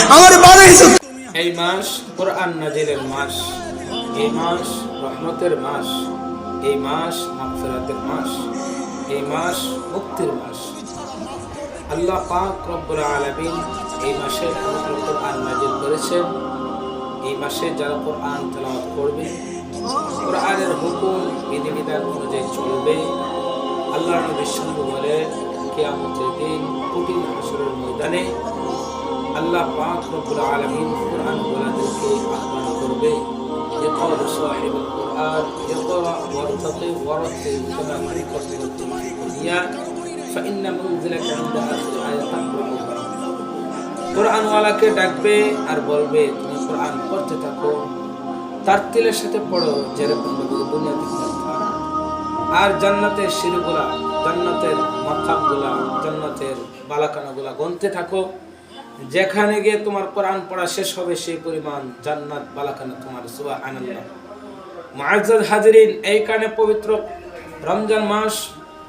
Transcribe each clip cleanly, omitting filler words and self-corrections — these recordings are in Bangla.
আমার বারে এই মাস কোরআন নাজিলের মাস, এই মাস রহমতের মাস, এই মাস মাগফিরাতের মাস, এই মাস মুক্তির মাস। আল্লাহ পাক রব্বুল আলামিন এই মাসে পবিত্র কোরআন নাজিল করেছেন। এই মাসে যারা কোরআন তেলাওয়াত করবে, কোরআনের হুকুম বিধিবিধান অনুযায়ী চলবে, আল্লাহর নবী সাল্লাল্লাহু বলে কিয়ামতের দিন কঠিন হাসরের ময়দানে আল্লাহ পাক রব্বুল আলামিন কোরআন ওয়ালাদেরকে আহ্বান করবে, ইকরা সাহিবুল কোরআন ইকরা ওয়ারতাকি ওয়ারতিল কামা মারিকাতুল দুনিয়া ফাইন্না মুনজিলাকা ইনদা আখির আয়াতান কোরআন ওয়ালাকে ডাকবে আর বলবে তুমি কোরআন পড়তে থাকো, তারতিলের সাথে পড়ো যেরকম ভাবে দুনিয়াতে পড়তা। আর জান্নাতের সিঁড়িগুলা, জান্নাতের মাকামগুলা, জান্নাতের বালাকানাগুলা গুনতে থাকো। যেখানে গিয়ে তোমার কোরআন পড়া শেষ হবে সেই পরিমাণ জান্নাত বালাকানা তোমার। সুবহানাল্লাহ। মুআজ্জাজ হাজিরিন, এই কারণে পবিত্র রমজান মাস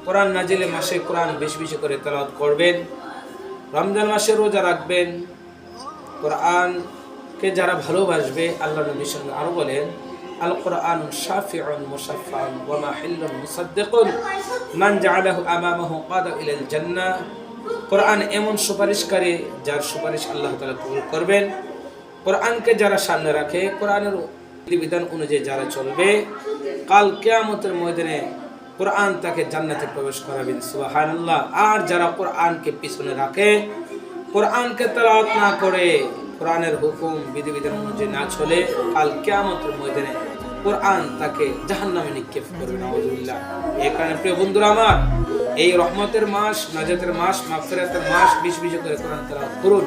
কোরআন নাজিলের মাসে কোরআন বেশি বেশি করে তেলাওয়াত করবেন, রমজান মাসে রোজা রাখবেন। কোরআনকে যারা ভালোবাসবে, আল্লাহ নবী সাল্লাল্লাহু আরো বলেন আল কোরআন শাফিউন মুশাফফাউন ওয়া মাহিল্লুন মুসাদ্দিকুন মান জাআলাহু আমামাহু কাদা ইলাল জান্নাহ। কোরআন এমন সুপারিশকারী যার সুপারিশ আল্লাহ তাআলা কবুল করবেন। কোরআনকে যারা সামনে রাখে, কোরআনের বিধান অনুযায়ী যারা চলবে, কাল কিয়ামতের ময়দানে কোরআন তাকে জান্নাতে প্রবেশ করাবেন। সুবহানাল্লাহ। আর যারা কোরআনকে পিছনে রাখে, কোরআনকে তেলাওয়াত না করে, কোরআনের হুকুম বিধিবিধান অনুযায়ী না চলে, কাল কিয়ামতের ময়দানে কোরআন তাকে জাহান্নামে নিক্ষেপ করবে। নাউযুবিল্লাহ। এই কারণে প্রিয় বন্ধুরা আমার, এই রহমতের মাস, নাজাতের মাস, মাগফিরাতের মাস, বেশি বেশি করে কোরআন তেলাওয়াত করুন।